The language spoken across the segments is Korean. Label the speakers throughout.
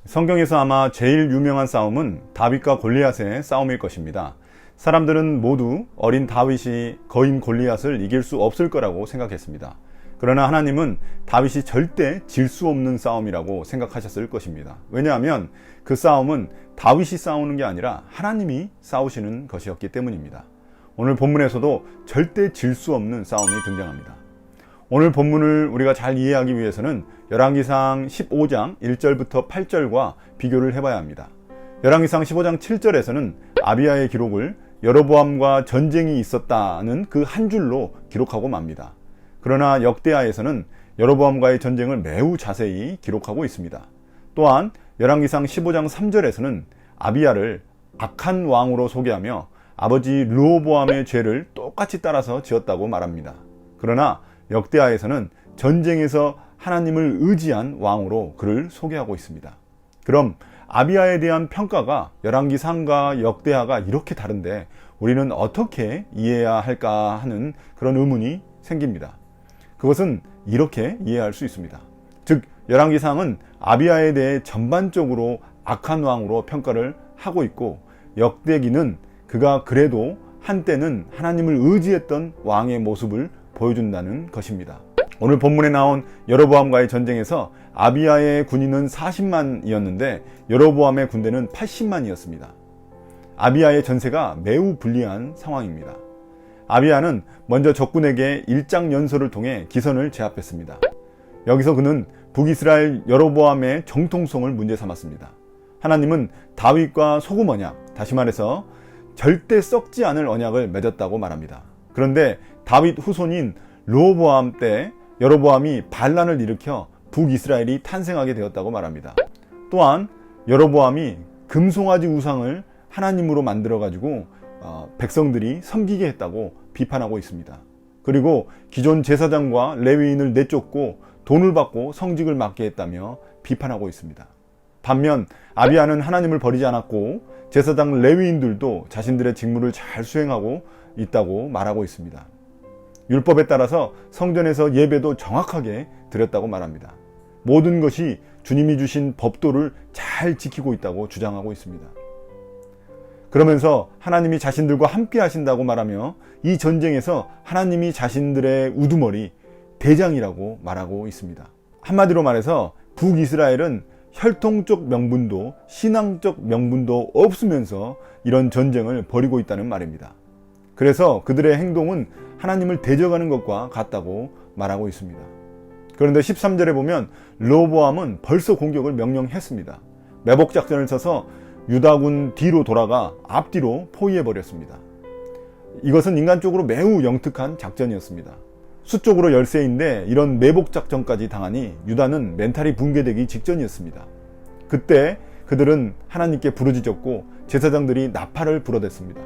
Speaker 1: 성경에서 아마 제일 유명한 싸움은 다윗과 골리앗의 싸움일 것입니다. 사람들은 모두 어린 다윗이 거인 골리앗을 이길 수 없을 거라고 생각했습니다. 그러나 하나님은 다윗이 절대 질 수 없는 싸움이라고 생각하셨을 것입니다. 왜냐하면 그 싸움은 다윗이 싸우는 게 아니라 하나님이 싸우시는 것이었기 때문입니다. 오늘 본문에서도 절대 질 수 없는 싸움이 등장합니다. 오늘 본문을 우리가 잘 이해하기 위해서는 열왕기상 15장 1절부터 8절과 비교를 해봐야 합니다. 열왕기상 15장 7절에서는 아비야의 기록을 여로보암과 전쟁이 있었다는 그 한 줄로 기록하고 맙니다. 그러나 역대하에서는 여로보암과의 전쟁을 매우 자세히 기록하고 있습니다. 또한 열왕기상 15장 3절에서는 아비야를 악한 왕으로 소개하며 아버지 르호보암의 죄를 똑같이 따라서 지었다고 말합니다. 그러나 역대하에서는 전쟁에서 하나님을 의지한 왕으로 그를 소개하고 있습니다. 그럼 아비야에 대한 평가가 열왕기상과 역대하가 이렇게 다른데 우리는 어떻게 이해해야 할까 하는 그런 의문이 생깁니다. 그것은 이렇게 이해할 수 있습니다. 즉 열왕기상은 아비야에 대해 전반적으로 악한 왕으로 평가를 하고 있고, 역대기는 그가 그래도 한때는 하나님을 의지했던 왕의 모습을 보여준다는 것입니다. 오늘 본문에 나온 여로보암과의 전쟁에서 아비야의 군인은 40만이었는데 여로보암의 군대는 80만이었습니다. 아비야의 전세가 매우 불리한 상황입니다. 아비야는 먼저 적군에게 일장연설을 통해 기선을 제압했습니다. 여기서 그는 북이스라엘 여로보암의 정통성을 문제 삼았습니다. 하나님은 다윗과 소금 언약, 다시 말해서 절대 썩지 않을 언약을 맺었다고 말합니다. 그런데 다윗 후손인 르호보암 때 여로보암이 반란을 일으켜 북이스라엘이 탄생하게 되었다고 말합니다. 또한 여로보암이 금송아지 우상을 하나님으로 만들어 가지고 백성들이 섬기게 했다고 비판하고 있습니다. 그리고 기존 제사장과 레위인을 내쫓고 돈을 받고 성직을 맡게 했다며 비판하고 있습니다. 반면 아비야는 하나님을 버리지 않았고 제사장 레위인들도 자신들의 직무를 잘 수행하고 있다고 말하고 있습니다. 율법에 따라서 성전에서 예배도 정확하게 드렸다고 말합니다. 모든 것이 주님이 주신 법도를 잘 지키고 있다고 주장하고 있습니다. 그러면서 하나님이 자신들과 함께 하신다고 말하며 이 전쟁에서 하나님이 자신들의 우두머리, 대장이라고 말하고 있습니다. 한마디로 말해서 북이스라엘은 혈통적 명분도 신앙적 명분도 없으면서 이런 전쟁을 벌이고 있다는 말입니다. 그래서 그들의 행동은 하나님을 대적하는 것과 같다고 말하고 있습니다. 그런데 13절에 보면 르호보암은 벌써 공격을 명령했습니다. 매복작전을 써서 유다군 뒤로 돌아가 앞뒤로 포위해버렸습니다. 이것은 인간적으로 매우 영특한 작전이었습니다. 수적으로 열세인데 이런 매복작전까지 당하니 유다는 멘탈이 붕괴되기 직전이었습니다. 그때 그들은 하나님께 부르짖었고 제사장들이 나팔을 불어댔습니다.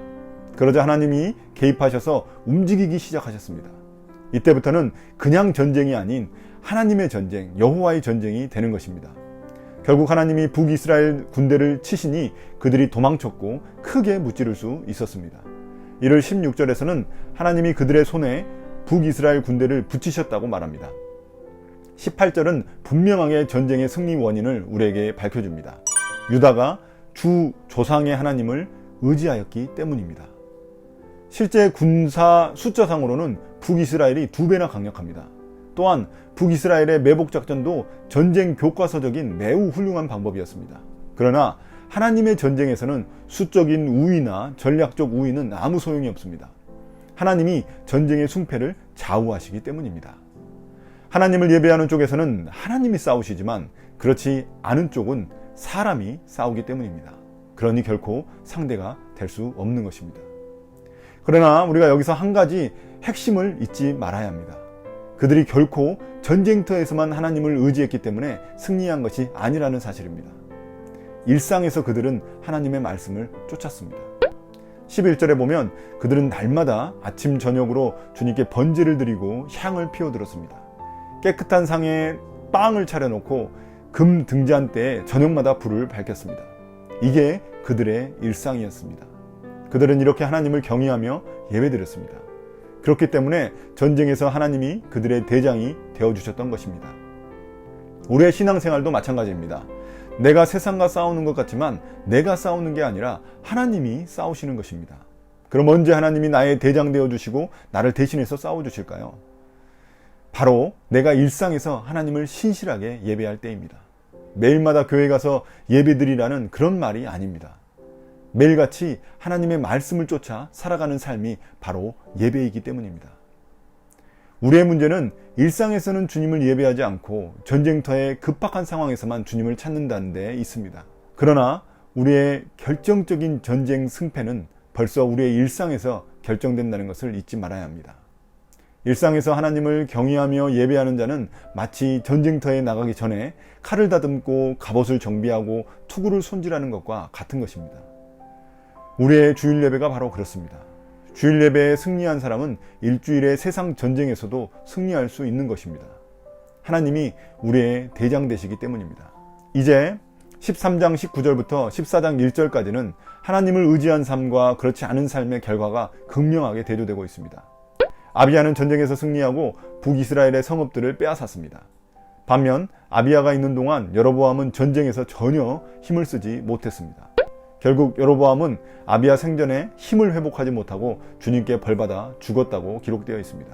Speaker 1: 그러자 하나님이 개입하셔서 움직이기 시작하셨습니다. 이때부터는 그냥 전쟁이 아닌 하나님의 전쟁, 여호와의 전쟁이 되는 것입니다. 결국 하나님이 북이스라엘 군대를 치시니 그들이 도망쳤고 크게 무찌를 수 있었습니다. 이를 16절에서는 하나님이 그들의 손에 북이스라엘 군대를 붙이셨다고 말합니다. 18절은 분명하게 전쟁의 승리 원인을 우리에게 밝혀줍니다. 유다가 주 조상의 하나님을 의지하였기 때문입니다. 실제 군사 숫자상으로는 북이스라엘이 2배나 강력합니다. 또한 북이스라엘의 매복작전도 전쟁 교과서적인 매우 훌륭한 방법이었습니다. 그러나 하나님의 전쟁에서는 수적인 우위나 전략적 우위는 아무 소용이 없습니다. 하나님이 전쟁의 승패를 좌우하시기 때문입니다. 하나님을 예배하는 쪽에서는 하나님이 싸우시지만 그렇지 않은 쪽은 사람이 싸우기 때문입니다. 그러니 결코 상대가 될 수 없는 것입니다. 그러나 우리가 여기서 한 가지 핵심을 잊지 말아야 합니다. 그들이 결코 전쟁터에서만 하나님을 의지했기 때문에 승리한 것이 아니라는 사실입니다. 일상에서 그들은 하나님의 말씀을 쫓았습니다. 11절에 보면 그들은 날마다 아침 저녁으로 주님께 번제를 드리고 향을 피워들었습니다. 깨끗한 상에 빵을 차려놓고 금 등잔대에 저녁마다 불을 밝혔습니다. 이게 그들의 일상이었습니다. 그들은 이렇게 하나님을 경외하며 예배드렸습니다. 그렇기 때문에 전쟁에서 하나님이 그들의 대장이 되어주셨던 것입니다. 우리의 신앙생활도 마찬가지입니다. 내가 세상과 싸우는 것 같지만 내가 싸우는 게 아니라 하나님이 싸우시는 것입니다. 그럼 언제 하나님이 나의 대장 되어 주시고 나를 대신해서 싸워 주실까요? 바로 내가 일상에서 하나님을 신실하게 예배할 때입니다. 매일마다 교회 가서 예배드리라는 그런 말이 아닙니다. 매일같이 하나님의 말씀을 쫓아 살아가는 삶이 바로 예배이기 때문입니다. 우리의 문제는 일상에서는 주님을 예배하지 않고 전쟁터의 급박한 상황에서만 주님을 찾는다는 데 있습니다. 그러나 우리의 결정적인 전쟁 승패는 벌써 우리의 일상에서 결정된다는 것을 잊지 말아야 합니다. 일상에서 하나님을 경외하며 예배하는 자는 마치 전쟁터에 나가기 전에 칼을 다듬고 갑옷을 정비하고 투구를 손질하는 것과 같은 것입니다. 우리의 주일 예배가 바로 그렇습니다. 주일 예배에 승리한 사람은 일주일의 세상 전쟁에서도 승리할 수 있는 것입니다. 하나님이 우리의 대장 되시기 때문입니다. 이제 13장 19절부터 14장 1절까지는 하나님을 의지한 삶과 그렇지 않은 삶의 결과가 극명하게 대조되고 있습니다. 아비야는 전쟁에서 승리하고 북이스라엘의 성읍들을 빼앗았습니다. 반면 아비야가 있는 동안 여로보암은 전쟁에서 전혀 힘을 쓰지 못했습니다. 결국 여로보암은 아비야 생전에 힘을 회복하지 못하고 주님께 벌받아 죽었다고 기록되어 있습니다.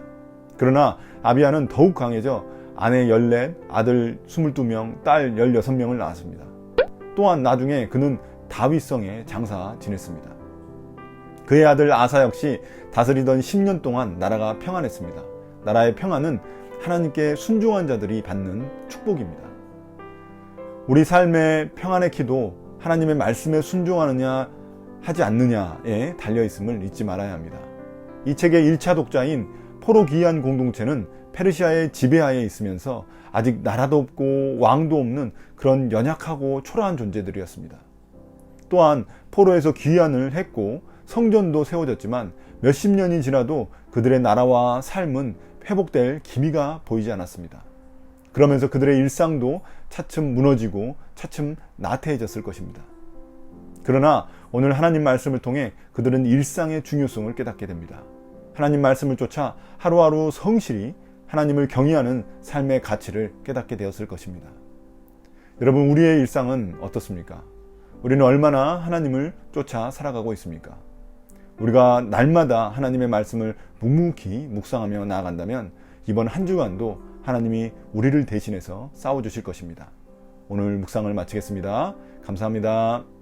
Speaker 1: 그러나 아비야는 더욱 강해져 아내 14, 아들 22명, 딸 16명을 낳았습니다. 또한 나중에 그는 다윗성에 장사 지냈습니다. 그의 아들 아사 역시 다스리던 10년 동안 나라가 평안했습니다. 나라의 평안은 하나님께 순종한 자들이 받는 축복입니다. 우리 삶의 평안의 키도 하나님의 말씀에 순종하느냐 하지 않느냐에 달려있음을 잊지 말아야 합니다. 이 책의 1차 독자인 포로기한 공동체는 페르시아의 지배하에 있으면서 아직 나라도 없고 왕도 없는 그런 연약하고 초라한 존재들이었습니다. 또한 포로에서 귀환을 했고 성전도 세워졌지만 몇십 년이 지나도 그들의 나라와 삶은 회복될 기미가 보이지 않았습니다. 그러면서 그들의 일상도 차츰 무너지고 차츰 나태해졌을 것입니다. 그러나 오늘 하나님 말씀을 통해 그들은 일상의 중요성을 깨닫게 됩니다. 하나님 말씀을 쫓아 하루하루 성실히 하나님을 경외하는 삶의 가치를 깨닫게 되었을 것입니다. 여러분, 우리의 일상은 어떻습니까? 우리는 얼마나 하나님을 쫓아 살아가고 있습니까? 우리가 날마다 하나님의 말씀을 묵묵히 묵상하며 나아간다면 이번 한 주간도 하나님이 우리를 대신해서 싸워주실 것입니다. 오늘 묵상을 마치겠습니다. 감사합니다.